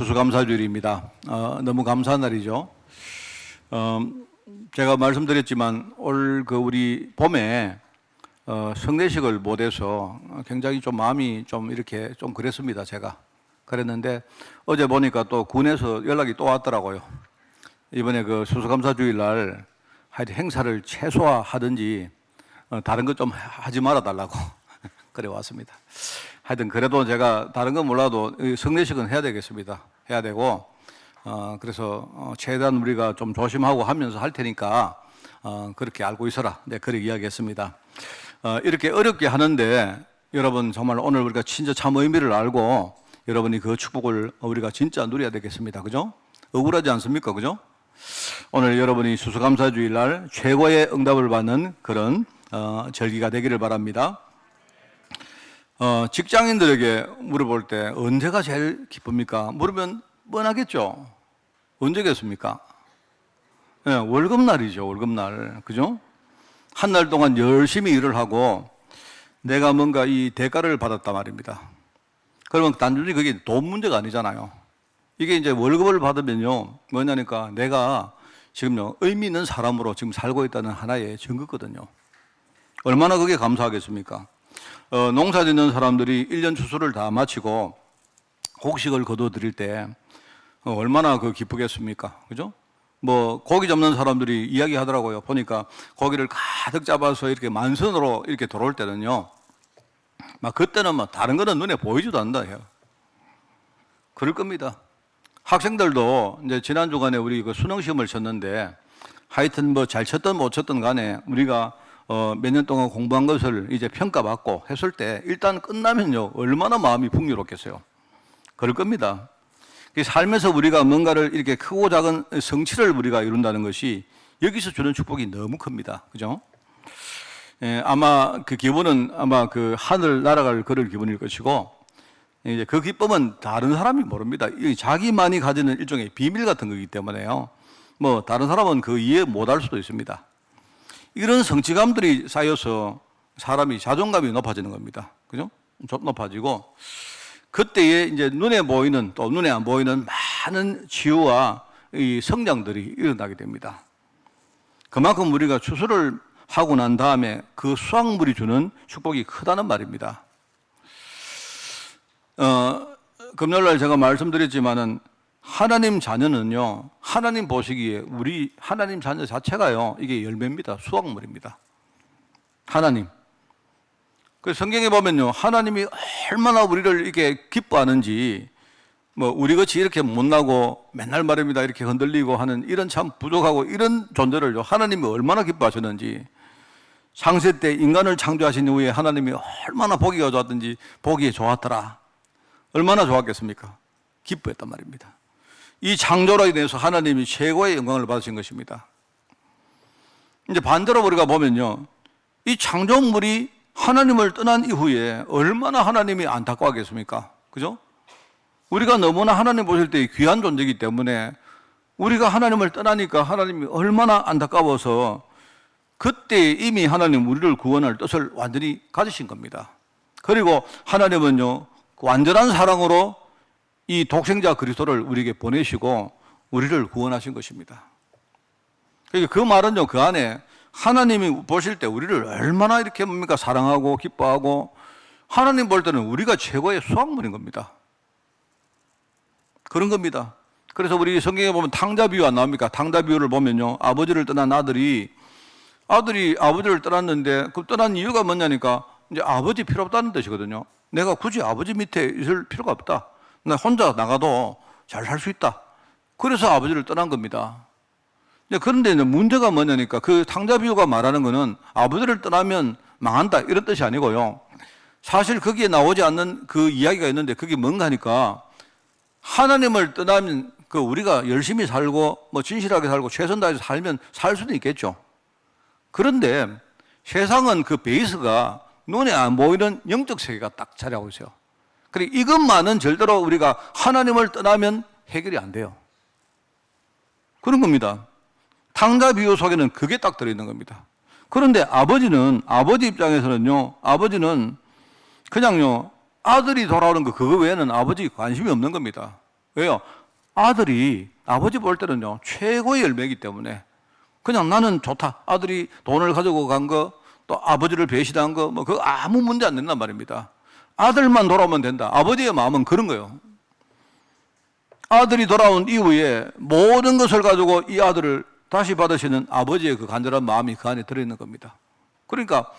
추수감사주일입니다. 너무 감사한 날이죠. 제가 말씀드렸지만 올 우리 봄에 성례식을 못해서 굉장히 좀 마음이 좀 이렇게 좀 그랬습니다. 제가 그랬는데 어제 보니까 또 군에서 연락이 또 왔더라고요. 이번에 추수감사주일 날 하여튼 행사를 최소화하든지 다른 것 좀 하지 말아 달라고 그래 왔습니다. 하여튼 그래도 제가 다른 건 몰라도 성례식은 해야 되겠습니다. 해야 되고 그래서 최대한 우리가 좀 조심하고 하면서 할 테니까 그렇게 알고 있어라. 네, 그렇게 이야기했습니다. 이렇게 어렵게 하는데 여러분 정말 오늘 우리가 진짜 참 의미를 알고 여러분이 그 축복을 우리가 진짜 누려야 되겠습니다. 그죠? 억울하지 않습니까? 그죠? 오늘 여러분이 추수감사주일 날 최고의 응답을 받는 그런 절기가 되기를 바랍니다. 직장인들에게 물어볼 때 언제가 제일 기쁩니까? 물으면 뻔하겠죠. 언제겠습니까? 네, 월급날이죠. 월급날. 그죠? 한 달 동안 열심히 일을 하고 내가 뭔가 이 대가를 받았단 말입니다. 그러면 단순히 그게 돈 문제가 아니잖아요. 이게 이제 월급을 받으면요, 뭐냐니까 내가 지금요, 의미 있는 사람으로 지금 살고 있다는 하나의 증거거든요. 얼마나 그게 감사하겠습니까? 농사 짓는 사람들이 1년 추수를 다 마치고 곡식을 거둬들일 때 얼마나 기쁘겠습니까? 그죠? 고기 잡는 사람들이 이야기 하더라고요. 보니까 고기를 가득 잡아서 이렇게 만선으로 이렇게 들어올 때는요, 그때는 다른 거는 눈에 보이지도 않는다 해요. 그럴 겁니다. 학생들도 이제 지난 주간에 우리 수능 시험을 쳤는데 하여튼 잘 쳤든 못 쳤든 간에 우리가 몇 년 동안 공부한 것을 이제 평가받고 했을 때 일단 끝나면요, 얼마나 마음이 풍요롭겠어요. 그럴 겁니다. 삶에서 우리가 뭔가를 이렇게 크고 작은 성취를 우리가 이룬다는 것이 여기서 주는 축복이 너무 큽니다. 그죠? 아마 그 기분은 아마 하늘 날아갈 그럴 기분일 것이고, 이제 그 기쁨은 다른 사람이 모릅니다. 자기만이 가지는 일종의 비밀 같은 거기 때문에요. 다른 사람은 이해 못할 수도 있습니다. 이런 성취감들이 쌓여서 사람이 자존감이 높아지는 겁니다. 그죠? 좀 높아지고, 그때에 이제 눈에 보이는 또 눈에 안 보이는 많은 치유와 이 성장들이 일어나게 됩니다. 그만큼 우리가 추수를 하고 난 다음에 그 수확물이 주는 축복이 크다는 말입니다. 금요일날 제가 말씀드렸지만은 하나님 자녀는요, 하나님 보시기에 우리 하나님 자녀 자체가요, 이게 열매입니다. 수확물입니다. 하나님. 성경에 보면요, 하나님이 얼마나 우리를 이렇게 기뻐하는지, 우리 같이 이렇게 못나고 맨날 말입니다, 이렇게 흔들리고 하는 이런 참 부족하고 이런 존재를요, 하나님이 얼마나 기뻐하셨는지, 창세 때 인간을 창조하신 후에 하나님이 얼마나 보기가 좋았든지 보기에 좋았더라. 얼마나 좋았겠습니까? 기뻐했단 말입니다. 이 창조로 인해서 하나님이 최고의 영광을 받으신 것입니다. 이제 반대로 우리가 보면요, 이 창조물이 하나님을 떠난 이후에 얼마나 하나님이 안타까워하겠습니까? 그죠? 우리가 너무나 하나님 보실 때 귀한 존재이기 때문에 우리가 하나님을 떠나니까 하나님이 얼마나 안타까워서 그때 이미 하나님 우리를 구원할 뜻을 완전히 가지신 겁니다. 그리고 하나님은요, 완전한 사랑으로 이 독생자 그리스도를 우리에게 보내시고 우리를 구원하신 것입니다. 그러니까 그 말은요, 그 안에 하나님이 보실 때 우리를 얼마나 이렇게 사랑하고 기뻐하고 하나님 볼 때는 우리가 최고의 수확물인 겁니다. 그런 겁니다. 그래서 우리 성경에 보면 탕자 비유 안 나옵니까? 탕자 비유를 보면요, 아버지를 떠난 아들이 아버지를 떠났는데 그 떠난 이유가 뭐냐니까 이제 아버지 필요 없다는 뜻이거든요. 내가 굳이 아버지 밑에 있을 필요가 없다. 나 혼자 나가도 잘 살 수 있다. 그래서 아버지를 떠난 겁니다. 그런데 이제 문제가 뭐냐니까 그 탕자 비유가 말하는 거는 아버지를 떠나면 망한다 이런 뜻이 아니고요. 사실 거기에 나오지 않는 그 이야기가 있는데 그게 뭔가 하니까 하나님을 떠나면 우리가 열심히 살고 진실하게 살고 최선 다해서 살면 살 수도 있겠죠. 그런데 세상은 그 베이스가 눈에 안 보이는 영적 세계가 딱 자리하고 있어요. 그리고 이것만은 절대로 우리가 하나님을 떠나면 해결이 안 돼요. 그런 겁니다. 탕자 비유 속에는 그게 딱 들어있는 겁니다. 그런데 아버지 입장에서는요, 아버지는 그냥요, 아들이 돌아오는 그거 외에는 아버지 관심이 없는 겁니다. 왜요? 아들이 아버지 볼 때는요, 최고의 열매이기 때문에 그냥 나는 좋다. 아들이 돈을 가지고 간 거, 또 아버지를 배신한 거, 뭐, 그거 아무 문제 안 된단 말입니다. 아들만 돌아오면 된다. 아버지의 마음은 그런 거예요. 아들이 돌아온 이후에 모든 것을 가지고 이 아들을 다시 받으시는 아버지의 그 간절한 마음이 그 안에 들어있는 겁니다. 그러니까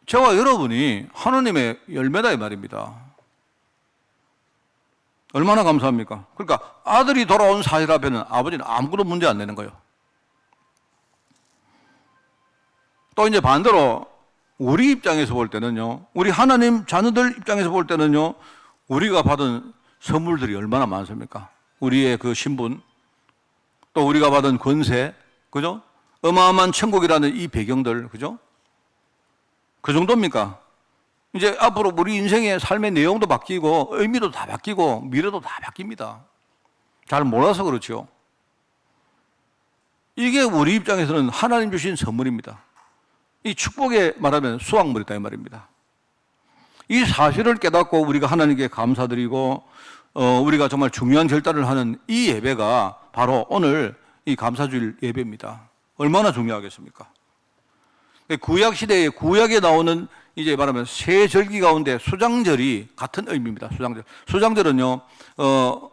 저와 여러분이 하나님의 열매다 이 말입니다. 얼마나 감사합니까? 그러니까 아들이 돌아온 사실 앞에는 아버지는 아무것도 문제 안 내는 거예요. 또 이제 반대로 우리 입장에서 볼 때는요, 우리 하나님 자녀들 입장에서 볼 때는요, 우리가 받은 선물들이 얼마나 많습니까? 우리의 그 신분, 또 우리가 받은 권세, 그죠? 어마어마한 천국이라는 이 배경들, 그죠? 그 정도입니까? 이제 앞으로 우리 인생의 삶의 내용도 바뀌고, 의미도 다 바뀌고, 미래도 다 바뀝니다. 잘 몰라서 그렇죠. 이게 우리 입장에서는 하나님 주신 선물입니다. 이 축복에 말하면 수확물이다 이 말입니다. 이 사실을 깨닫고 우리가 하나님께 감사드리고 우리가 정말 중요한 결단을 하는 이 예배가 바로 오늘 이 감사주일 예배입니다. 얼마나 중요하겠습니까? 구약 시대에 구약에 나오는 이제 말하면 세 절기 가운데 수장절이 같은 의미입니다. 수장절. 수장절은요,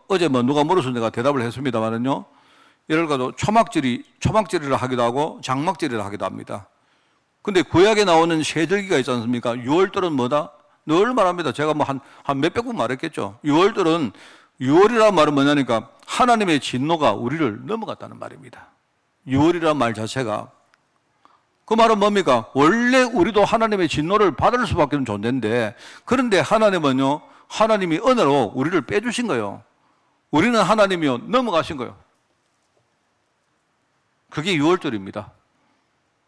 어제 뭐 누가 물어서 내가 대답을 했습니다만은요, 예를 들어 초막절이라 하기도 하고 장막절이라 하기도 합니다. 근데 구약에 나오는 세 절기가 있지 않습니까? 6월절은 뭐다? 늘 말합니다. 제가 뭐 한 몇백 번 말했겠죠. 6월절은 6월이라는 말은 뭐냐니까 하나님의 진노가 우리를 넘어갔다는 말입니다. 6월이라는 말 자체가 그 말은 뭡니까? 원래 우리도 하나님의 진노를 받을 수밖에 없는 존재인데 그런데 하나님은요, 하나님이 은혜로 우리를 빼주신 거예요. 우리는 하나님이요, 넘어가신 거예요. 그게 6월절입니다.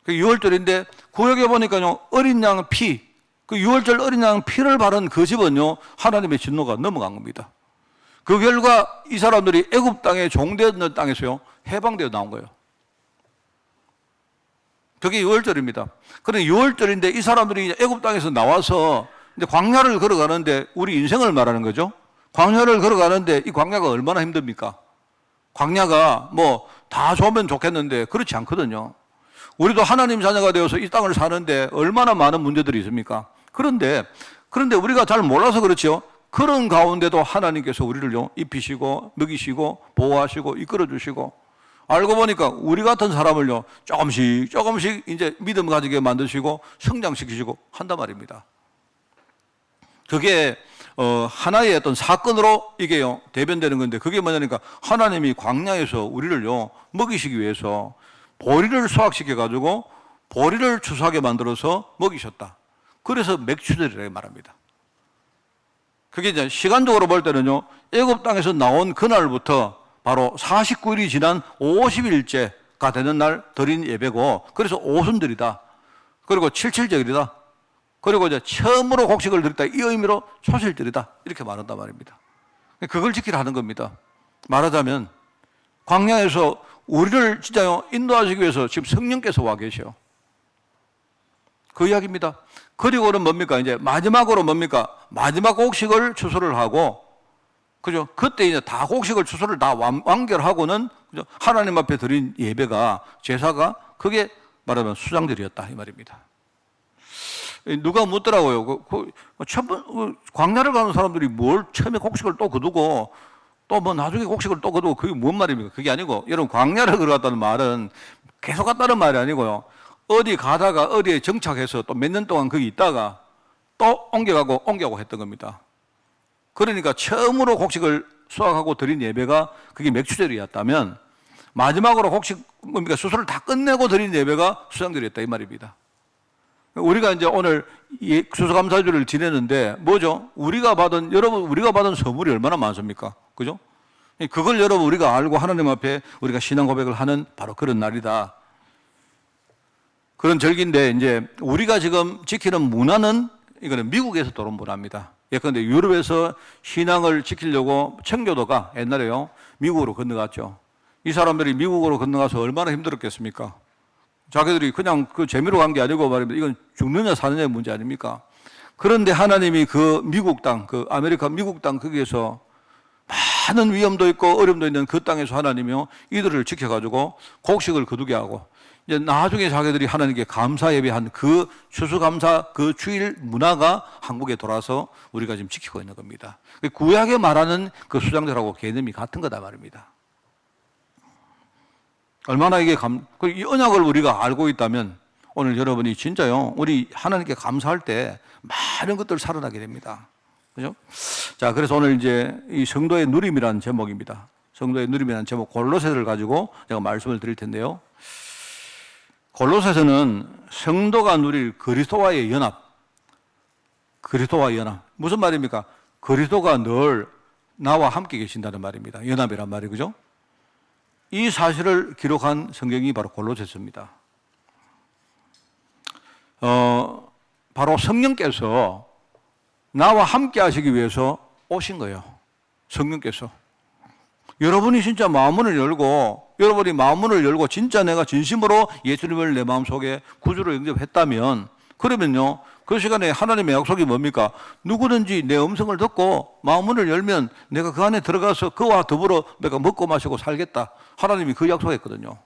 6월절인데 구약에 보니까요, 어린 양 피, 그 6월절 어린 양 피를 바른 그 집은요, 하나님의 진노가 넘어간 겁니다. 그 결과 이 사람들이 애굽 땅에 종되었던 땅에서요, 해방되어 나온 거예요. 그게 6월절입니다. 그런데 6월절인데 이 사람들이 애굽 땅에서 나와서 이제 광야를 걸어가는데 우리 인생을 말하는 거죠. 광야를 걸어가는데 이 광야가 얼마나 힘듭니까? 광야가 뭐 다 좋으면 좋겠는데 그렇지 않거든요. 우리도 하나님 자녀가 되어서 이 땅을 사는데 얼마나 많은 문제들이 있습니까? 그런데 우리가 잘 몰라서 그렇죠. 그런 가운데도 하나님께서 우리를요, 입히시고 먹이시고 보호하시고 이끌어 주시고 알고 보니까 우리 같은 사람을요, 조금씩 이제 믿음 가지게 만드시고 성장시키시고 한단 말입니다. 그게 하나의 어떤 사건으로 이게요, 대변되는 건데 그게 뭐냐니까 하나님이 광야에서 우리를요, 먹이시기 위해서 보리를 수확시켜 가지고 보리를 추수하게 만들어서 먹이셨다. 그래서 맥추절이라고 말합니다. 그게 이제 시간적으로 볼 때는요, 애굽 땅에서 나온 그날부터 바로 49일이 지난 50일째가 되는 날 드린 예배고, 그래서 오순절이다. 그리고 칠칠절이다. 그리고 이제 처음으로 곡식을 드렸다. 이 의미로 초실절이다. 이렇게 말한단 말입니다. 그걸 지키라 하는 겁니다. 말하자면 광야에서 우리를 진짜요, 인도하시기 위해서 지금 성령께서 와 계셔. 그 이야기입니다. 그리고는 뭡니까? 이제 마지막으로 뭡니까? 마지막 곡식을 추수를 하고, 그죠? 그때 이제 다 곡식을 추수를 다 완결하고는, 그죠? 하나님 앞에 드린 예배가, 제사가, 그게 말하면 수장절이었다. 이 말입니다. 누가 묻더라고요. 광야를 가는 사람들이 뭘 처음에 곡식을 또 거두고, 또 뭐 나중에 곡식을 또 거두고, 그게 뭔 말입니까? 그게 아니고, 여러분, 광야를 걸어갔다는 말은 계속 갔다는 말이 아니고요. 어디 가다가 어디에 정착해서 또 몇 년 동안 거기 있다가 또 옮겨가고 했던 겁니다. 그러니까 처음으로 곡식을 수확하고 드린 예배가 그게 맥추절이었다면 마지막으로 곡식, 뭡니까? 수술을 다 끝내고 드린 예배가 수장절이었다. 이 말입니다. 우리가 이제 오늘 추수감사주를 지내는데 뭐죠? 우리가 받은 선물이 얼마나 많습니까? 그죠? 그걸 여러분 우리가 알고 하나님 앞에 우리가 신앙 고백을 하는 바로 그런 날이다. 그런 절기인데 이제 우리가 지금 지키는 문화는 이거는 미국에서 들어온 문화입니다. 예컨대 유럽에서 신앙을 지키려고 청교도가 옛날에요, 미국으로 건너갔죠. 이 사람들이 미국으로 건너가서 얼마나 힘들었겠습니까? 자기들이 그냥 그 재미로 간 게 아니고 말입니다. 이건 죽느냐 사느냐의 문제 아닙니까? 그런데 하나님이 그 미국 땅, 그 아메리카 미국 땅 거기에서 많은 위험도 있고 어려움도 있는 그 땅에서 하나님이요 이들을 지켜가지고 곡식을 거두게 하고 이제 나중에 자기들이 하나님께 감사 예배한 그 추수감사 그 주일 문화가 한국에 돌아서 우리가 지금 지키고 있는 겁니다. 구약에 말하는 그 수장절하고 개념이 같은 거다 말입니다. 얼마나 이게 이 언약을 우리가 알고 있다면 오늘 여러분이 진짜요 우리 하나님께 감사할 때 많은 것들 살아나게 됩니다. 그죠? 자, 그래서 오늘 이제 이 성도의 누림이라는 제목입니다. 성도의 누림이라는 제목 골로새를 가지고 제가 말씀을 드릴 텐데요. 골로새서는 성도가 누릴 그리스도와의 연합, 그리스도와 연합. 무슨 말입니까? 그리스도가 늘 나와 함께 계신다는 말입니다. 연합이란 말이 그죠? 이 사실을 기록한 성경이 바로 골로새서입니다. 바로 성령께서 나와 함께 하시기 위해서 오신 거예요. 성령께서. 여러분이 진짜 마음문을 열고 여러분이 마음문을 열고 진짜 내가 진심으로 예수님을 내 마음속에 구주로 영접했다면 그러면요 그 시간에 하나님의 약속이 뭡니까? 누구든지 내 음성을 듣고 마음문을 열면 내가 그 안에 들어가서 그와 더불어 내가 먹고 마시고 살겠다. 하나님이 그 약속했거든요.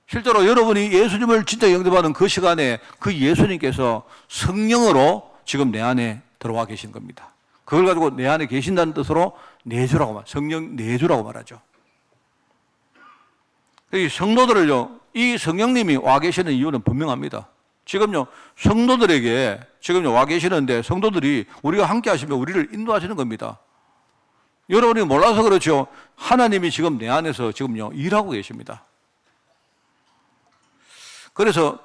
실제로 여러분이 예수님을 진짜 영접하는 그 시간에 그 예수님께서 성령으로 지금 내 안에 들어와 계신 겁니다. 그걸 가지고 내 안에 계신다는 뜻으로 내주라고 말, 성령 내주라고 말하죠. 이 성도들을요, 이 성령님이 와 계시는 이유는 분명합니다. 지금요, 성도들에게 지금요, 와 계시는데 성도들이 우리가 함께 하시면 우리를 인도하시는 겁니다. 여러분이 몰라서 그렇죠. 하나님이 지금 내 안에서 지금요, 일하고 계십니다. 그래서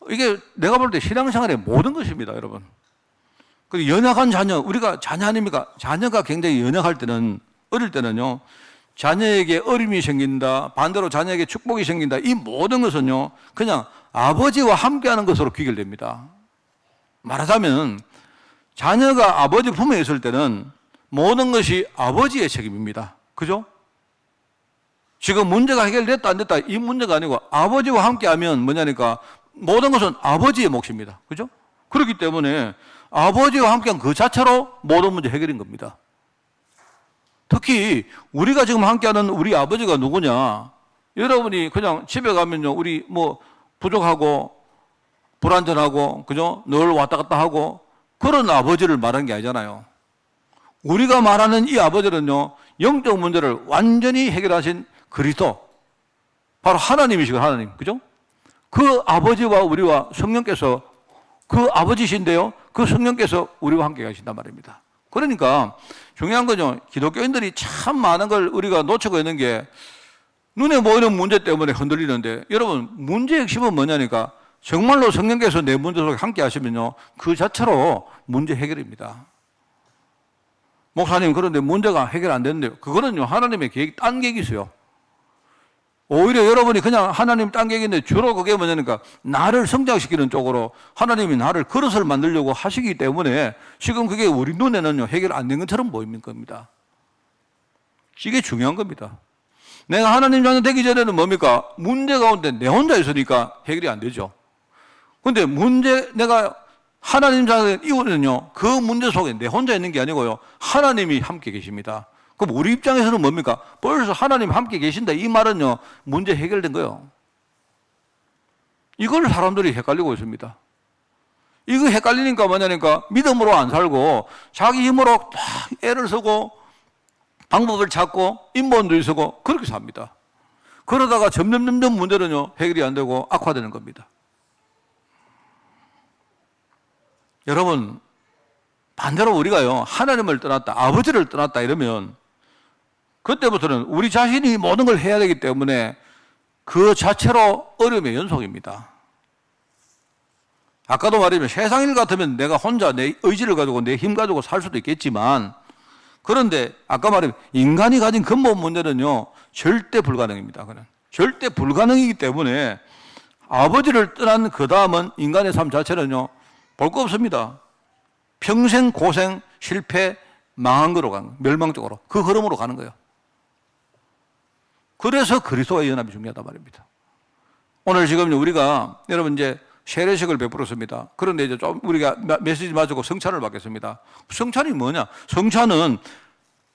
이게 내가 볼 때 신앙생활의 모든 것입니다, 여러분. 그 연약한 자녀, 우리가 자녀 아닙니까? 자녀가 굉장히 연약할 때는, 어릴 때는요, 자녀에게 어림이 생긴다, 반대로 자녀에게 축복이 생긴다, 이 모든 것은요, 그냥 아버지와 함께하는 것으로 귀결됩니다. 말하자면, 자녀가 아버지 품에 있을 때는 모든 것이 아버지의 책임입니다. 그죠? 지금 문제가 해결됐다, 안 됐다, 이 문제가 아니고 아버지와 함께하면 뭐냐니까 모든 것은 아버지의 몫입니다. 그죠? 그렇기 때문에 아버지와 함께한 그 자체로 모든 문제 해결인 겁니다. 특히 우리가 지금 함께하는 우리 아버지가 누구냐? 여러분이 그냥 집에 가면요, 우리 뭐 부족하고 불안전하고 그죠? 늘 왔다 갔다 하고 그런 아버지를 말하는 게 아니잖아요. 우리가 말하는 이 아버지는요, 영적 문제를 완전히 해결하신 그리스도, 바로 하나님이시고 하나님, 그죠? 그 아버지와 우리와 성령께서 그 아버지신데요, 그 성령께서 우리와 함께 가신단 말입니다. 그러니까 중요한 건요, 기독교인들이 참 많은 걸 우리가 놓치고 있는 게 눈에 보이는 문제 때문에 흔들리는데, 여러분 문제의 핵심은 뭐냐니까 정말로 성령께서 내 문제 속에 함께 하시면요, 그 자체로 문제 해결입니다. 목사님, 그런데 문제가 해결 안 되는데요. 그거는요, 하나님의 계획, 딴 계획이 있어요. 오히려 여러분이 그냥 하나님 딴 계획인데 주로 그게 뭐냐니까 나를 성장시키는 쪽으로 하나님이 나를 그릇을 만들려고 하시기 때문에 지금 그게 우리 눈에는요, 해결 안 된 것처럼 보이는 겁니다. 이게 중요한 겁니다. 내가 하나님 자녀 되기 전에는 뭡니까? 문제 가운데 내 혼자 있으니까 해결이 안 되죠. 근데 내가 하나님 자녀 이후는요, 그 문제 속에 내 혼자 있는 게 아니고요, 하나님이 함께 계십니다. 그럼 우리 입장에서는 뭡니까? 벌써 하나님 함께 계신다, 이 말은요, 문제 해결된 거예요. 이걸 사람들이 헷갈리고 있습니다. 이거 헷갈리니까 뭐냐니까 믿음으로 안 살고 자기 힘으로 딱 애를 쓰고 방법을 찾고 인본주의 쓰고 그렇게 삽니다. 그러다가 점점 문제는요, 해결이 안 되고 악화되는 겁니다. 여러분, 반대로 우리가요, 하나님을 떠났다, 아버지를 떠났다 이러면 그때부터는 우리 자신이 모든 걸 해야 되기 때문에 그 자체로 어려움의 연속입니다. 아까도 말했지만 세상 일 같으면 내가 혼자 내 의지를 가지고 내 힘 가지고 살 수도 있겠지만, 그런데 아까 말했지만 인간이 가진 근본 문제는요, 절대 불가능입니다. 그는 절대 불가능이기 때문에 아버지를 떠난 그 다음은 인간의 삶 자체는요, 볼 거 없습니다. 평생 고생, 실패, 망한 거로 가는 거예요. 멸망 쪽으로. 그 흐름으로 가는 거예요. 그래서 그리스도와의 연합이 중요하단 말입니다. 오늘 지금 우리가 여러분 이제 세례식을 베풀었습니다. 그런데 이제 좀 우리가 메시지 마치고 성찬을 받겠습니다. 성찬이 뭐냐? 성찬은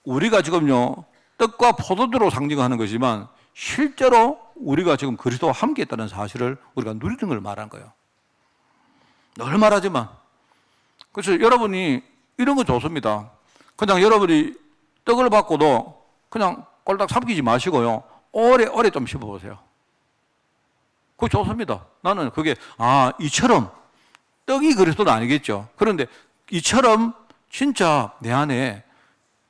우리가 지금요, 떡과 포도주로 상징하는 것이지만 실제로 우리가 지금 그리스도와 함께 있다는 사실을 우리가 누리는 걸 말하는 거예요. 늘 말하지만. 그래서 여러분이 이런 거 좋습니다. 그냥 여러분이 떡을 받고도 그냥 꼴딱 삼키지 마시고요. 오래 좀 씹어보세요. 그거 좋습니다. 나는 그게, 이처럼, 떡이 그리스도는 아니겠죠. 그런데 이처럼 진짜 내 안에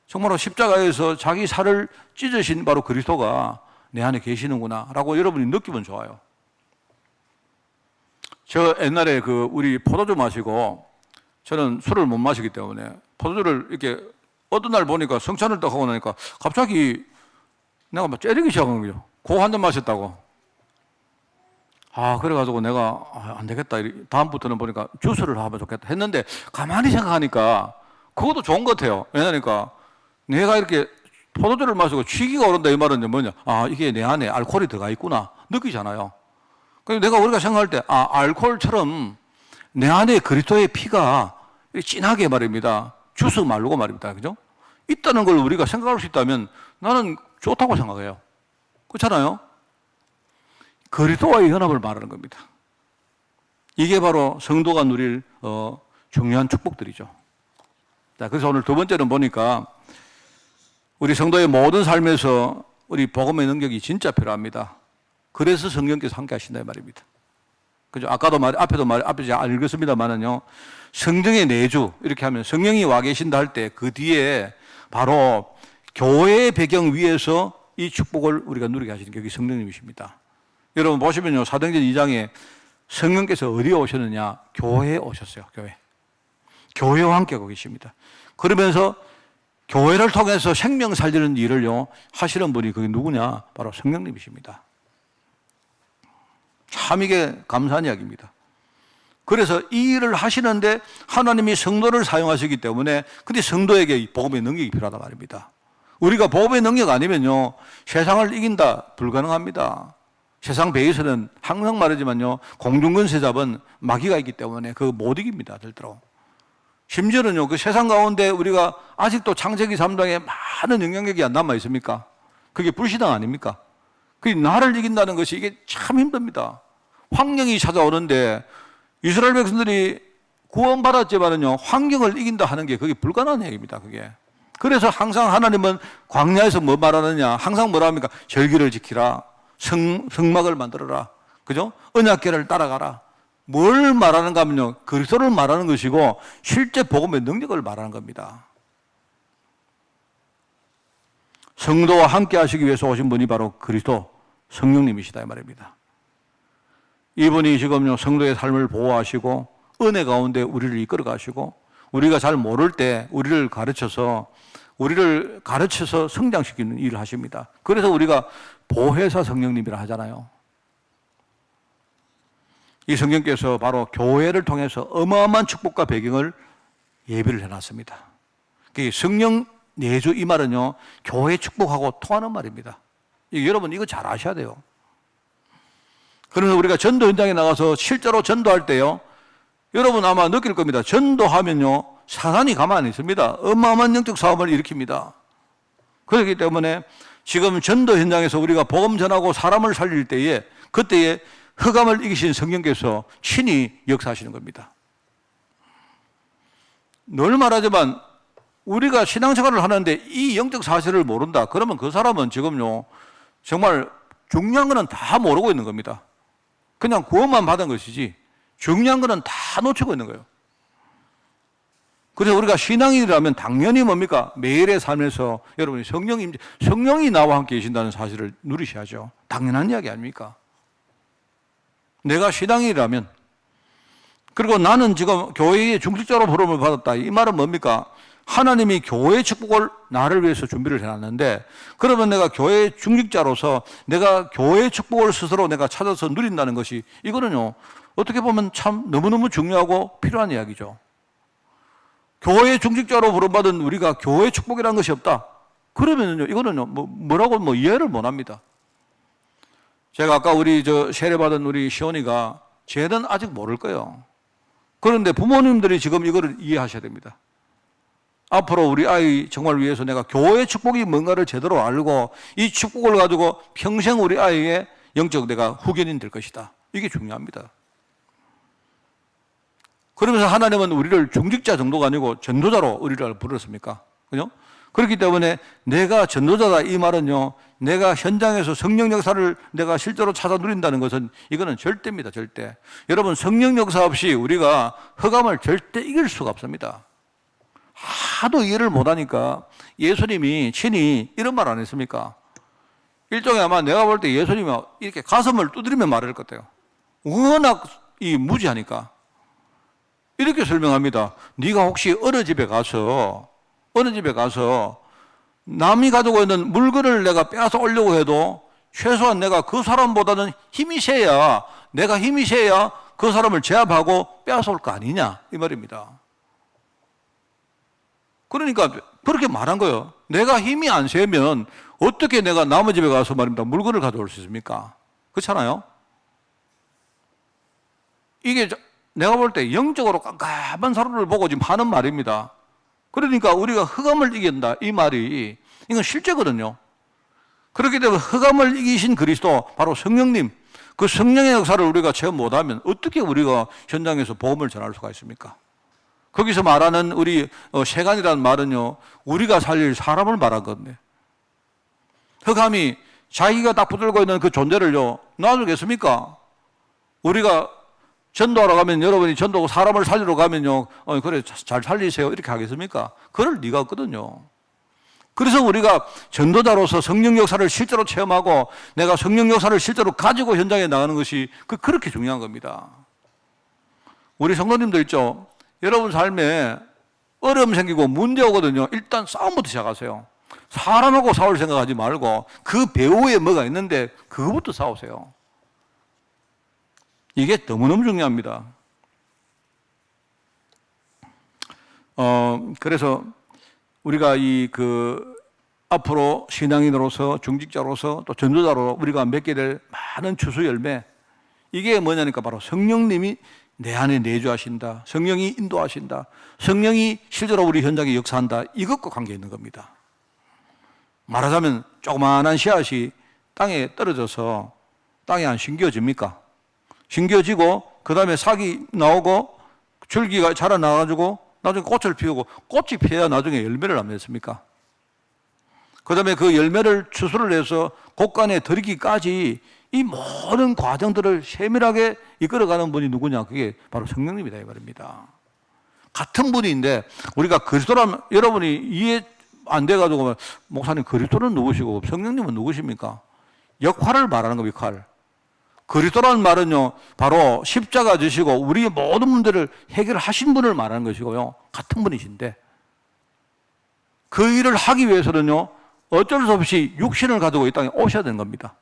정말로 십자가에서 자기 살을 찢으신 바로 그리스도가 내 안에 계시는구나 라고 여러분이 느끼면 좋아요. 저 옛날에 우리 포도주 마시고 저는 술을 못 마시기 때문에 포도주를 이렇게 어떤 날 보니까 성찬을 딱 하고 나니까 갑자기 내가 막 째리기 시작한 거예요. 고 한 잔 마셨다고. 그래가지고 내가 안 되겠다. 다음부터는 보니까 주스를 하면 좋겠다 했는데 가만히 생각하니까 그것도 좋은 것 같아요. 왜냐니까 내가 이렇게 포도주를 마시고 취기가 오른다 이 말은 뭐냐? 이게 내 안에 알코올이 들어가 있구나 느끼잖아요. 그래서 우리가 생각할 때 알코올처럼 내 안에 그리스도의 피가 진하게 말입니다. 주스 말고 말입니다. 그죠? 있다는 걸 우리가 생각할 수 있다면 나는 좋다고 생각해요. 그렇잖아요? 그리스도와의 연합을 말하는 겁니다. 이게 바로 성도가 누릴 중요한 축복들이죠. 자, 그래서 오늘 두 번째는 보니까 우리 성도의 모든 삶에서 우리 복음의 능력이 진짜 필요합니다. 그래서 성령께서 함께 하신다 이 말입니다. 그죠? 앞에도 앞에 안 읽었습니다만은요. 성령의 내주 이렇게 하면 성령이 와 계신다 할 때 그 뒤에 바로 교회의 배경 위에서 이 축복을 우리가 누리게 하시는 게 여기 성령님이십니다. 여러분 보시면요. 사도행전 2장에 성령께서 어디에 오셨느냐? 교회에 오셨어요. 교회와 함께 하고 계십니다. 그러면서 교회를 통해서 생명 살리는 일을요 하시는 분이 그게 누구냐? 바로 성령님이십니다. 참 이게 감사한 이야기입니다. 그래서 이 일을 하시는데 하나님이 성도를 사용하시기 때문에 근데 성도에게 이 복음의 능력이 필요하다 말입니다. 우리가 복음의 능력 아니면요 세상을 이긴다 불가능합니다. 세상 배에서는 항상 말하지만요 공중근세 잡은 마귀가 있기 때문에 그거 못 이깁니다. 절대로. 심지어는요 그 세상 가운데 우리가 아직도 창세기 3장에 많은 영향력이 안 남아 있습니까? 그게 불신앙 아닙니까? 그게 나를 이긴다는 것이 이게 참 힘듭니다. 환경이 찾아오는데 이스라엘 백성들이 구원받았지만은요 환경을 이긴다 하는 게 그게 불가능한 얘기입니다. 그게. 그래서 항상 하나님은 광야에서 뭐 말하느냐? 항상 뭐라 합니까? 절기를 지키라. 성막을 만들어라. 그죠? 언약궤를 따라가라. 뭘 말하는가 하면요. 그리스도를 말하는 것이고 실제 복음의 능력을 말하는 겁니다. 성도와 함께 하시기 위해서 오신 분이 바로 그리스도 성령님이시다 이 말입니다. 이분이 지금요 성도의 삶을 보호하시고 은혜 가운데 우리를 이끌어 가시고 우리가 잘 모를 때 우리를 가르쳐서 성장시키는 일을 하십니다. 그래서 우리가 보혜사 성령님이라 하잖아요. 이 성령께서 바로 교회를 통해서 어마어마한 축복과 배경을 예비를 해놨습니다. 성령 내주 이 말은요 교회 축복하고 통하는 말입니다. 여러분 이거 잘 아셔야 돼요. 그래서 우리가 전도 현장에 나가서 실제로 전도할 때요 여러분 아마 느낄 겁니다. 전도하면요 사단이 가만히 있습니다. 어마어마한 영적 사업을 일으킵니다. 그렇기 때문에 지금 전도 현장에서 우리가 복음 전하고 사람을 살릴 때에 그때에 흑암을 이기신 성령께서 친히 역사하시는 겁니다. 늘 말하지만 우리가 신앙생활을 하는데 이 영적 사실을 모른다. 그러면 그 사람은 지금요 정말 중요한 거는 다 모르고 있는 겁니다. 그냥 구원만 받은 것이지 중요한 거는 다 놓치고 있는 거예요. 그래서 우리가 신앙인이라면 당연히 뭡니까? 매일의 삶에서 여러분이 성령이 나와 함께 계신다는 사실을 누리셔야죠. 당연한 이야기 아닙니까? 내가 신앙인이라면 그리고 나는 지금 교회의 중직자로 부름을 받았다. 이 말은 뭡니까? 하나님이 교회의 축복을 나를 위해서 준비를 해놨는데 그러면 내가 교회의 중직자로서 내가 교회의 축복을 스스로 내가 찾아서 누린다는 것이 이거는요 어떻게 보면 참 너무너무 중요하고 필요한 이야기죠. 교회의 중직자로 부름받은 우리가 교회의 축복이라는 것이 없다. 그러면요 이거는요 뭐라고 이해를 못 합니다. 제가 아까 우리 세례받은 우리 시온이가 쟤는 아직 모를 거예요. 그런데 부모님들이 지금 이거를 이해하셔야 됩니다. 앞으로 우리 아이 정말 위해서 내가 교회 축복이 뭔가를 제대로 알고 이 축복을 가지고 평생 우리 아이의 영적 내가 후견인 될 것이다. 이게 중요합니다. 그러면서 하나님은 우리를 중직자 정도가 아니고 전도자로 우리를 부르셨습니까? 그죠? 그렇기 때문에 내가 전도자다 이 말은요, 내가 현장에서 성령 역사를 내가 실제로 찾아 누린다는 것은 이거는 절대입니다, 절대. 여러분, 성령 역사 없이 우리가 흑암을 절대 이길 수가 없습니다. 하도 이해를 못하니까 예수님이 친히 이런 말 안 했습니까? 일종의 아마 내가 볼 때 예수님이 이렇게 가슴을 두드리며 말할 것 같아요. 워낙 이 무지하니까. 이렇게 설명합니다. 네가 혹시 어느 집에 가서 남이 가지고 있는 물건을 내가 빼앗아 오려고 해도 최소한 내가 그 사람보다는 힘이 세야 내가 힘이 세야 그 사람을 제압하고 빼앗아 올 거 아니냐 이 말입니다. 그러니까 그렇게 말한 거예요. 내가 힘이 안 세면 어떻게 내가 남의 집에 가서 말입니다 물건을 가져올 수 있습니까? 그렇잖아요. 이게 내가 볼 때 영적으로 깜깜한 사람을 보고 지금 하는 말입니다. 그러니까 우리가 흑암을 이긴다 이 말이 이건 실제거든요. 그렇기 때문에 흑암을 이기신 그리스도 바로 성령님, 그 성령의 역사를 우리가 체험 못하면 어떻게 우리가 현장에서 복음을 전할 수가 있습니까? 거기서 말하는 우리 세간이라는 말은요, 우리가 살릴 사람을 말하거든요. 흑암이 자기가 딱 붙들고 있는 그 존재를요 놔주겠습니까? 우리가 전도하러 가면 여러분이 전도하고 사람을 살리러 가면요, 그래 잘 살리세요 이렇게 하겠습니까? 그럴 리가 없거든요. 그래서 우리가 전도자로서 성령 역사를 실제로 체험하고 내가 성령 역사를 실제로 가지고 현장에 나가는 것이 그렇게 중요한 겁니다. 우리 성도님들 있죠? 여러분 삶에 어려움 생기고 문제 오거든요. 일단 싸움부터 시작하세요. 사람하고 싸울 생각하지 말고 그 배후에 뭐가 있는데 그거부터 싸우세요. 이게 너무너무 중요합니다. 그래서 우리가 앞으로 신앙인으로서 중직자로서 또 전도자로 우리가 맺게 될 많은 추수 열매, 이게 뭐냐니까 바로 성령님이 내 안에 내주하신다. 성령이 인도하신다. 성령이 실제로 우리 현장에 역사한다. 이것과 관계 있는 겁니다. 말하자면 조그마한 씨앗이 땅에 떨어져서 땅에 안 심겨집니까? 심겨지고 그 다음에 싹이 나오고 줄기가 자라나가지고 나중에 꽃을 피우고 꽃이 피어야 나중에 열매를 안 맺습니까? 그 다음에 그 열매를 추수를 해서 곡간에 들이기까지 이 모든 과정들을 세밀하게 이끌어가는 분이 누구냐? 그게 바로 성령님이다 이 말입니다. 같은 분인데 우리가 그리스도라면 여러분이 이해 안 돼가지고 목사님 그리스도는 누구시고 성령님은 누구십니까? 역할을 말하는 겁니다. 역할. 그리스도라는 말은요 바로 십자가 지시고 우리의 모든 문제를 해결하신 분을 말하는 것이고요 같은 분이신데 그 일을 하기 위해서는요 어쩔 수 없이 육신을 가지고 이 땅에 오셔야 되는 겁니다.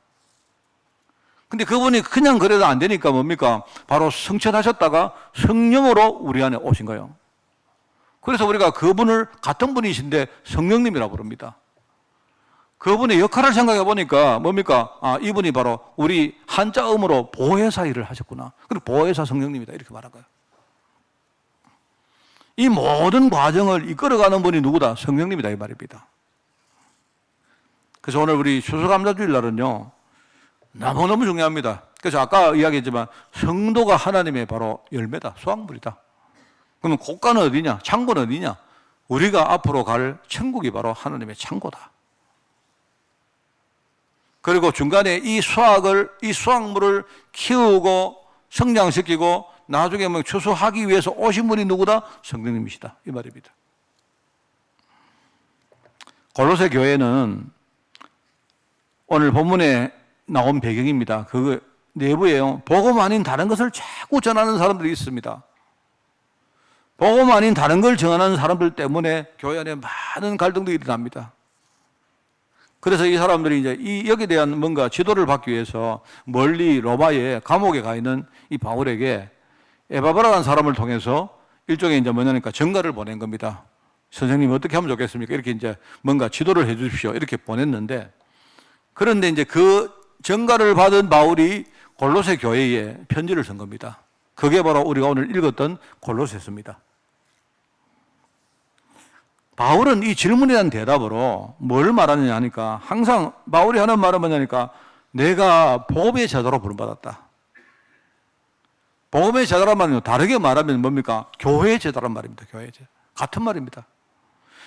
근데 그분이 그냥 그래도 안 되니까 뭡니까? 바로 성천하셨다가 성령으로 우리 안에 오신 거예요. 그래서 우리가 그분을 같은 분이신데 성령님이라고 부릅니다. 그분의 역할을 생각해 보니까 뭡니까? 이분이 바로 우리 한자음으로 보혜사 일을 하셨구나. 그리고 보혜사 성령님이다 이렇게 말한 거예요. 이 모든 과정을 이끌어가는 분이 누구다? 성령님이다 이 말입니다. 그래서 오늘 우리 추수감사주일 날은요 너무너무 중요합니다. 그래서 아까 이야기했지만 성도가 하나님의 바로 열매다, 수확물이다. 그러면 곡간은 어디냐? 창고는 어디냐? 우리가 앞으로 갈 천국이 바로 하나님의 창고다. 그리고 중간에 이 수확물을 키우고 성장시키고 나중에 뭐 추수하기 위해서 오신 분이 누구다? 성령님이시다. 이 말입니다. 골로새 교회는 오늘 본문에 나온 배경입니다. 그 내부에요. 복음 아닌 다른 것을 자꾸 전하는 사람들이 있습니다. 복음 아닌 다른 걸 전하는 사람들 때문에 교회 안에 많은 갈등들이 일어납니다. 그래서 이 사람들이 이제 여기에 대한 뭔가 지도를 받기 위해서 멀리 로마의 감옥에 가 있는 이 바울에게 에바브라라는 사람을 통해서 일종의 이제 뭐냐니까 전가를 보낸 겁니다. 선생님 어떻게 하면 좋겠습니까? 이렇게 이제 뭔가 지도를 해 주십시오. 이렇게 보냈는데 그런데 이제 그 전가를 받은 바울이 골로새 교회에 편지를 쓴 겁니다. 그게 바로 우리가 오늘 읽었던 골로새서입니다. 바울은 이 질문에 대한 대답으로 뭘 말하느냐 하니까 항상 바울이 하는 말은 뭐냐니까 내가 복음의 제자로 부름받았다. 복음의 제자란 말은요, 다르게 말하면 뭡니까? 교회의 제자란 말입니다. 교회의 제자. 같은 말입니다.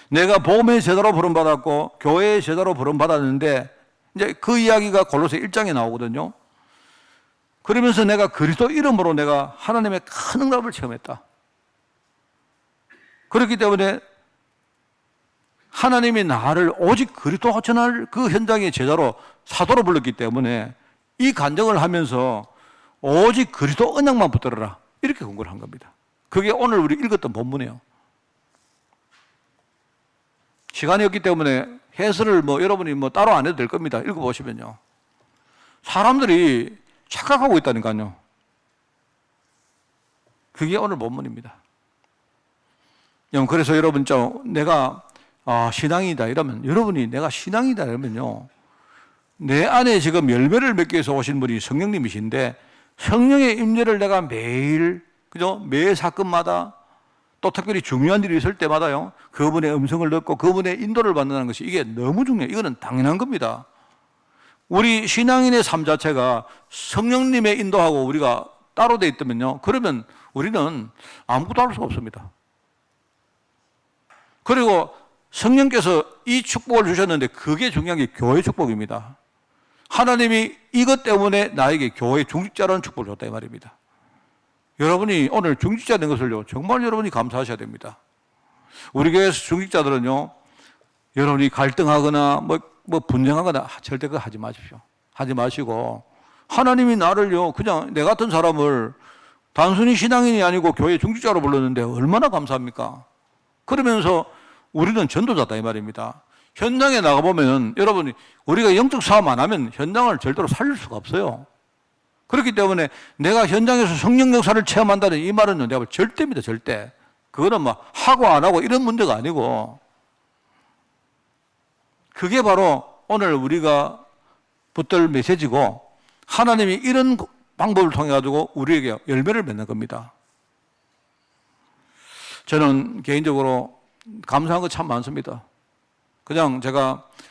내가 복음의 제자로 부름받았고 교회의 제자로 부름받았는데 이제 그 이야기가 골로새 1장에 나오거든요. 그러면서 내가 그리스도 이름으로 내가 하나님의 큰 응답을 체험했다. 그렇기 때문에 하나님이 나를 오직 그리스도 전할 그 현장의 제자로 사도로 불렀기 때문에 이 간증을 하면서 오직 그리스도 언약만 붙들어라 이렇게 권고를 한 겁니다. 그게 오늘 우리 읽었던 본문이에요. 시간이 없기 때문에 해설을 여러분이 따로 안 해도 될 겁니다. 읽어보시면요. 사람들이 착각하고 있다니까요. 그게 오늘 본문입니다. 그래서 여러분, 내가 신앙이다 이러면, 여러분이 내가 신앙이다 이러면요, 내 안에 지금 열매를 맺기 위해서 오신 분이 성령님이신데, 성령의 임재를 내가 매일, 그죠? 매 사건마다 또 특별히 중요한 일이 있을 때마다요, 그분의 음성을 듣고 그분의 인도를 받는다는 것이 이게 너무 중요해요. 이거는 당연한 겁니다. 우리 신앙인의 삶 자체가 성령님의 인도하고 우리가 따로 돼 있다면요, 그러면 우리는 아무것도 할 수가 없습니다. 그리고 성령께서 이 축복을 주셨는데 그게 중요한 게 교회 축복입니다. 하나님이 이것 때문에 나에게 교회 중직자라는 축복을 줬다 이 말입니다. 여러분이 오늘 중직자 된 것을요, 정말 여러분이 감사하셔야 됩니다. 우리 교회에서 중직자들은요, 여러분이 갈등하거나 분쟁하거나 절대 그거 하지 마십시오. 하지 마시고, 하나님이 나를요, 그냥 내 같은 사람을 단순히 신앙인이 아니고 교회 중직자로 불렀는데 얼마나 감사합니까? 그러면서 우리는 전도자다 이 말입니다. 현장에 나가보면 여러분이 우리가 영적 싸움 안 하면 현장을 절대로 살릴 수가 없어요. 그렇기 때문에 내가 현장에서 성령 역사를 체험한다는 이 말은 내가 절대입니다. 절대. 그거는 하고 안 하고 이런 문제가 아니고, 그게 바로 오늘 우리가 붙들 메시지고, 하나님이 이런 방법을 통해 가지고 우리에게 열매를 맺는 겁니다. 저는 개인적으로 감사한 거 참 많습니다. 그냥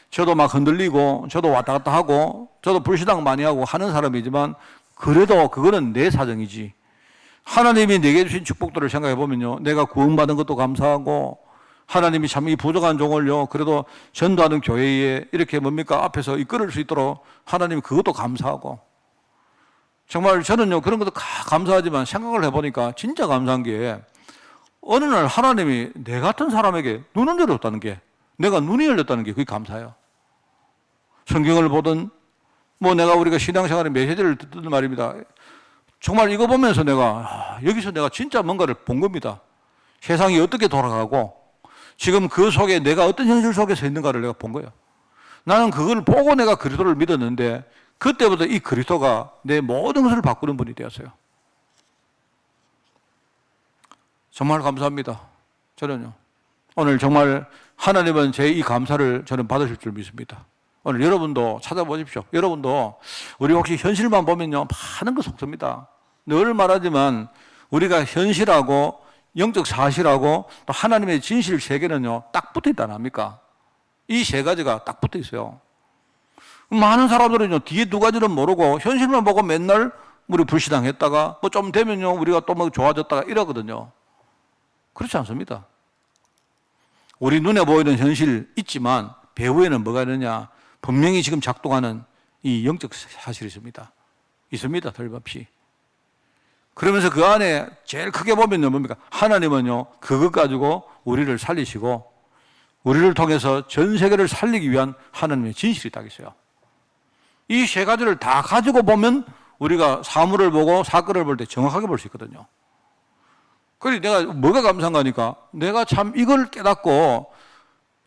저도 막 흔들리고, 저도 왔다 갔다 하고, 저도 불신앙 많이 하고 하는 사람이지만, 그래도 그거는 내 사정이지. 하나님이 내게 주신 축복들을 생각해 보면요, 내가 구원받은 것도 감사하고, 하나님이 참 이 부족한 종을요, 그래도 전도하는 교회에 이렇게 앞에서 이끌을 수 있도록 하나님이 그것도 감사하고, 정말 저는요, 그런 것도 감사하지만 생각을 해보니까 진짜 감사한 게, 어느 날 하나님이 내 같은 사람에게 눈을 열었다는 게, 내가 눈이 열렸다는 게 그게 감사해요. 성경을 보든 우리가 신앙생활의 메시지를 듣든 말입니다. 정말 이거 보면서 여기서 내가 진짜 뭔가를 본 겁니다. 세상이 어떻게 돌아가고 지금 그 속에 내가 어떤 현실 속에 서 있는가를 내가 본 거예요. 나는 그걸 보고 내가 그리스도를 믿었는데 그때부터 이 그리스도가 내 모든 것을 바꾸는 분이 되었어요. 정말 감사합니다. 저는요, 오늘 정말 하나님은 제 이 감사를 저는 받으실 줄 믿습니다. 오늘 여러분도 찾아보십시오. 여러분도 우리 혹시 현실만 보면요, 많은 거 속습니다. 늘 말하지만 우리가 현실하고 영적 사실하고 또 하나님의 진실 세 개는요, 딱 붙어 있다 합니까? 이 세 가지가 딱 붙어 있어요. 많은 사람들은요, 뒤에 두 가지는 모르고 현실만 보고 맨날 우리 불신앙했다가 좀 되면요, 우리가 또 좋아졌다가 이러거든요. 그렇지 않습니다. 우리 눈에 보이는 현실 있지만 배후에는 뭐가 있느냐? 분명히 지금 작동하는 이 영적 사실이 있습니다. 있습니다. 틀림없이. 그러면서 그 안에 제일 크게 보면요, 뭡니까? 하나님은요, 그것 가지고 우리를 살리시고 우리를 통해서 전 세계를 살리기 위한 하나님의 진실이 딱 있어요. 이 세 가지를 다 가지고 보면 우리가 사물을 보고 사건을 볼 때 정확하게 볼 수 있거든요. 그래서 내가 뭐가 감사한가 하니까 내가 참 이걸 깨닫고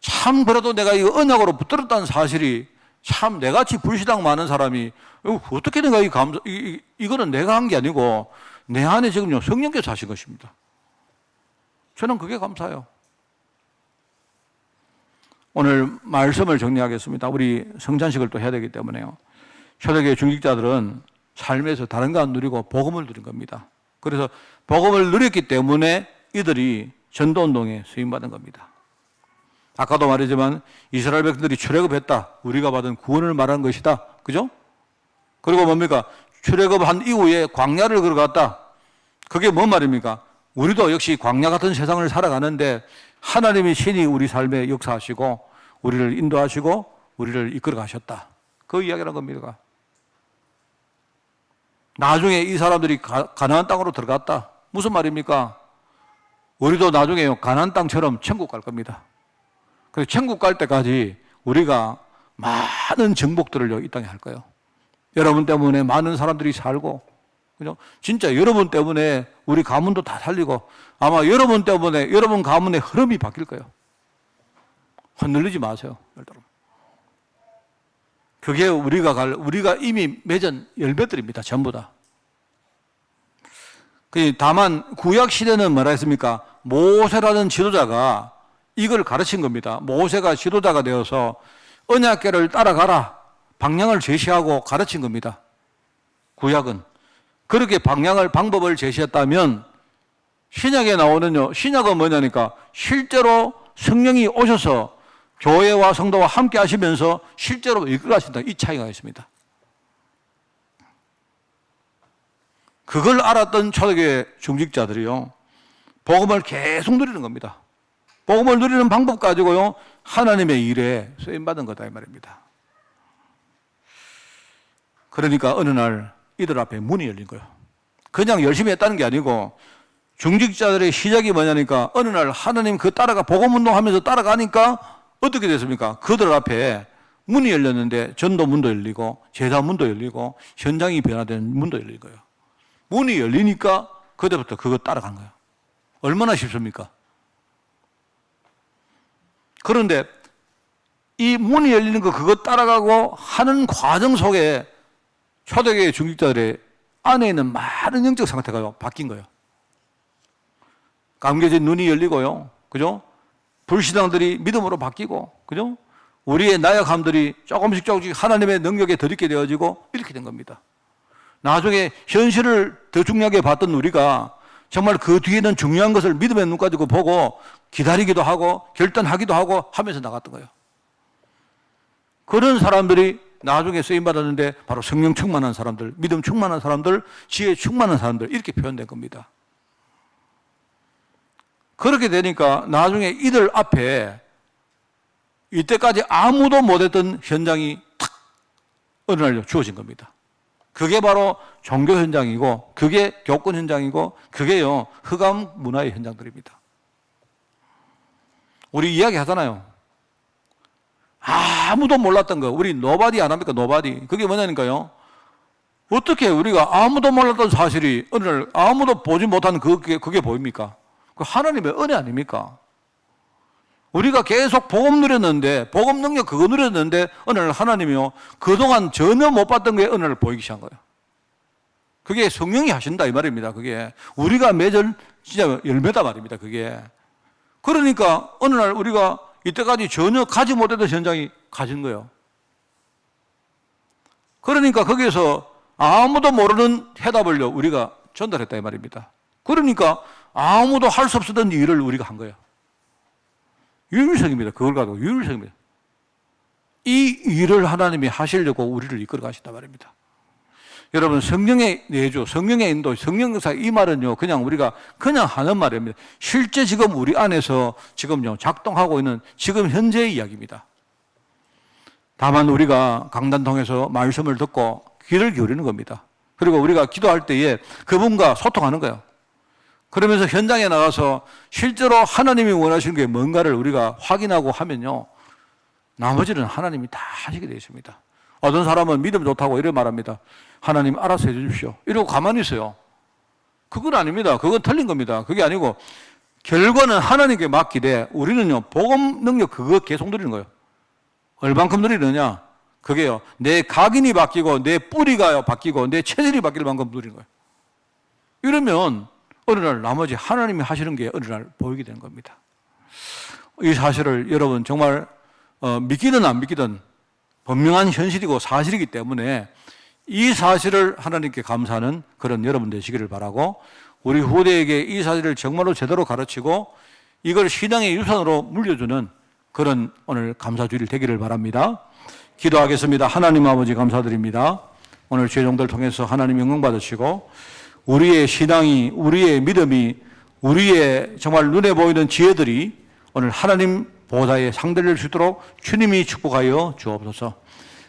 참 그래도 내가 이거 언약으로 붙들었다는 사실이 참 내같이 불신앙 많은 사람이 어떻게 내가 이거는 내가 한 게 아니고 내 안에 지금요 성령께서 하신 것입니다. 저는 그게 감사해요. 오늘 말씀을 정리하겠습니다. 우리 성찬식을 또 해야 되기 때문에요. 초대교회 중직자들은 삶에서 다른 거 안 누리고 복음을 누린 겁니다. 그래서 복음을 누렸기 때문에 이들이 전도운동에 수임받은 겁니다. 아까도 말했지만 이스라엘 백성들이 출애굽했다. 우리가 받은 구원을 말하는 것이다. 그죠? 그리고 뭡니까? 출애굽한 이후에 광야를 걸어갔다. 그게 뭔 말입니까? 우리도 역시 광야 같은 세상을 살아가는데 하나님이 신이 우리 삶에 역사하시고 우리를 인도하시고 우리를 이끌어 가셨다. 그 이야기라는 겁니다. 나중에 이 사람들이 가나안 땅으로 들어갔다. 무슨 말입니까? 우리도 나중에 가나안 땅처럼 천국 갈 겁니다. 그래서 천국 갈 때까지 우리가 많은 정복들을 이 땅에 할 거예요. 여러분 때문에 많은 사람들이 살고, 그죠? 진짜 여러분 때문에 우리 가문도 다 살리고, 아마 여러분 때문에 여러분 가문의 흐름이 바뀔 거예요. 흔들리지 마세요, 여러분. 그게 우리가 이미 맺은 열매들입니다, 전부 다. 다만 구약 시대는 뭐라 했습니까? 모세라는 지도자가 이걸 가르친 겁니다. 모세가 지도자가 되어서 언약궤를 따라가라, 방향을 제시하고 가르친 겁니다. 구약은 그렇게 방법을 제시했다면 신약에 나오는요, 신약은 뭐냐니까 실제로 성령이 오셔서 교회와 성도와 함께 하시면서 실제로 이끌어 가신다. 이 차이가 있습니다. 그걸 알았던 초대교회 중직자들이요, 복음을 계속 누리는 겁니다. 복음을 누리는 방법 가지고요, 하나님의 일에 쓰임받은 거다 이 말입니다. 그러니까 어느 날 이들 앞에 문이 열린 거예요. 그냥 열심히 했다는 게 아니고 중직자들의 시작이 뭐냐니까 어느 날 하나님 복음운동하면서 따라가니까 어떻게 됐습니까? 그들 앞에 문이 열렸는데 전도 문도 열리고 제자 문도 열리고 현장이 변화된 문도 열린 거예요. 문이 열리니까 그때부터 그거 따라간 거예요. 얼마나 쉽습니까? 그런데 이 문이 열리는 거 그거 따라가고 하는 과정 속에 초대교회 중직자들의 안에 있는 많은 영적 상태가 바뀐 거예요. 감겨진 눈이 열리고요, 그죠? 불신앙들이 믿음으로 바뀌고, 그죠? 우리의 나약함들이 조금씩 하나님의 능력에 덧입게 되어지고 이렇게 된 겁니다. 나중에 현실을 더 중요하게 봤던 우리가 정말 그 뒤에는 중요한 것을 믿음의 눈 가지고 보고 기다리기도 하고 결단하기도 하고 하면서 나갔던 거예요. 그런 사람들이 나중에 쓰임받았는데 바로 성령 충만한 사람들, 믿음 충만한 사람들, 지혜 충만한 사람들 이렇게 표현된 겁니다. 그렇게 되니까 나중에 이들 앞에 이때까지 아무도 못했던 현장이 탁 어느 날 주어진 겁니다. 그게 바로 종교 현장이고 그게 교권 현장이고 그게요 흑암 문화의 현장들입니다. 우리 이야기 하잖아요. 아무도 몰랐던 거 우리 노바디 안 합니까? 노바디. 그게 뭐냐니까요, 어떻게 우리가 아무도 몰랐던 사실이 어느 날 아무도 보지 못한 그게 보입니까? 그 하나님의 은혜 아닙니까? 우리가 계속 복음 누렸는데, 복음 능력 그거 누렸는데 어느 날 하나님이요 그동안 전혀 못 봤던 게 어느 날 보이기 시작한 거예요. 그게 성령이 하신다 이 말입니다. 그게 우리가 맺은 진짜 열매다 말입니다. 그게 그러니까 어느 날 우리가 이때까지 전혀 가지 못했던 현장이 가진 거예요. 그러니까 거기에서 아무도 모르는 해답을요 우리가 전달했다 이 말입니다. 그러니까 아무도 할 수 없었던 일을 우리가 한 거예요. 유일성입니다. 그걸 가지고 유일성입니다. 이 일을 하나님이 하시려고 우리를 이끌어 가신단 말입니다. 여러분, 성령의 내주, 성령의 인도, 성령 역사 이 말은요 그냥 우리가 그냥 하는 말입니다. 실제 지금 우리 안에서 지금요 작동하고 있는 지금 현재의 이야기입니다. 다만 우리가 강단 통해서 말씀을 듣고 귀를 기울이는 겁니다. 그리고 우리가 기도할 때에 그분과 소통하는 거예요. 그러면서 현장에 나가서 실제로 하나님이 원하시는 게 뭔가를 우리가 확인하고 하면요 나머지는 하나님이 다 하시게 되어 있습니다. 어떤 사람은 믿음 좋다고 이렇게 말합니다. 하나님 알아서 해주십시오. 이러고 가만히 있어요. 그건 아닙니다. 그건 틀린 겁니다. 그게 아니고 결과는 하나님께 맡기되 우리는요 복음 능력 그거 계속 누리는 거예요. 얼만큼 누리느냐? 그게요 내 각인이 바뀌고 내 뿌리가 바뀌고 내 체질이 바뀔 만큼 누리는 거예요. 이러면 어느 날 나머지 하나님이 하시는 게 어느 날 보이게 되는 겁니다. 이 사실을 여러분 정말 믿기든 안 믿기든 분명한 현실이고 사실이기 때문에 이 사실을 하나님께 감사하는 그런 여러분 되시기를 바라고, 우리 후대에게 이 사실을 정말로 제대로 가르치고 이걸 신앙의 유산으로 물려주는 그런 오늘 감사주일 되기를 바랍니다. 기도하겠습니다. 하나님 아버지 감사드립니다. 오늘 제종들 통해서 하나님 영광 받으시고 우리의 신앙이, 우리의 믿음이, 우리의 정말 눈에 보이는 지혜들이 오늘 하나님 보좌에 상대될 수 있도록 주님이 축복하여 주옵소서.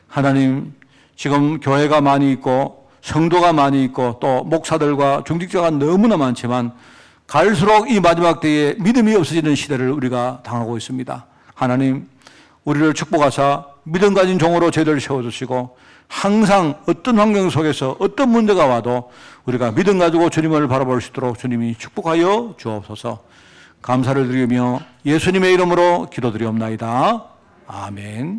하나님, 지금 교회가 많이 있고 성도가 많이 있고 또 목사들과 중직자가 너무나 많지만 갈수록 이 마지막 때에 믿음이 없어지는 시대를 우리가 당하고 있습니다. 하나님, 우리를 축복하사 믿음 가진 종으로 저희들을 세워주시고 항상 어떤 환경 속에서 어떤 문제가 와도 우리가 믿음 가지고 주님을 바라볼 수 있도록 주님이 축복하여 주옵소서. 감사를 드리며 예수님의 이름으로 기도드리옵나이다. 아멘.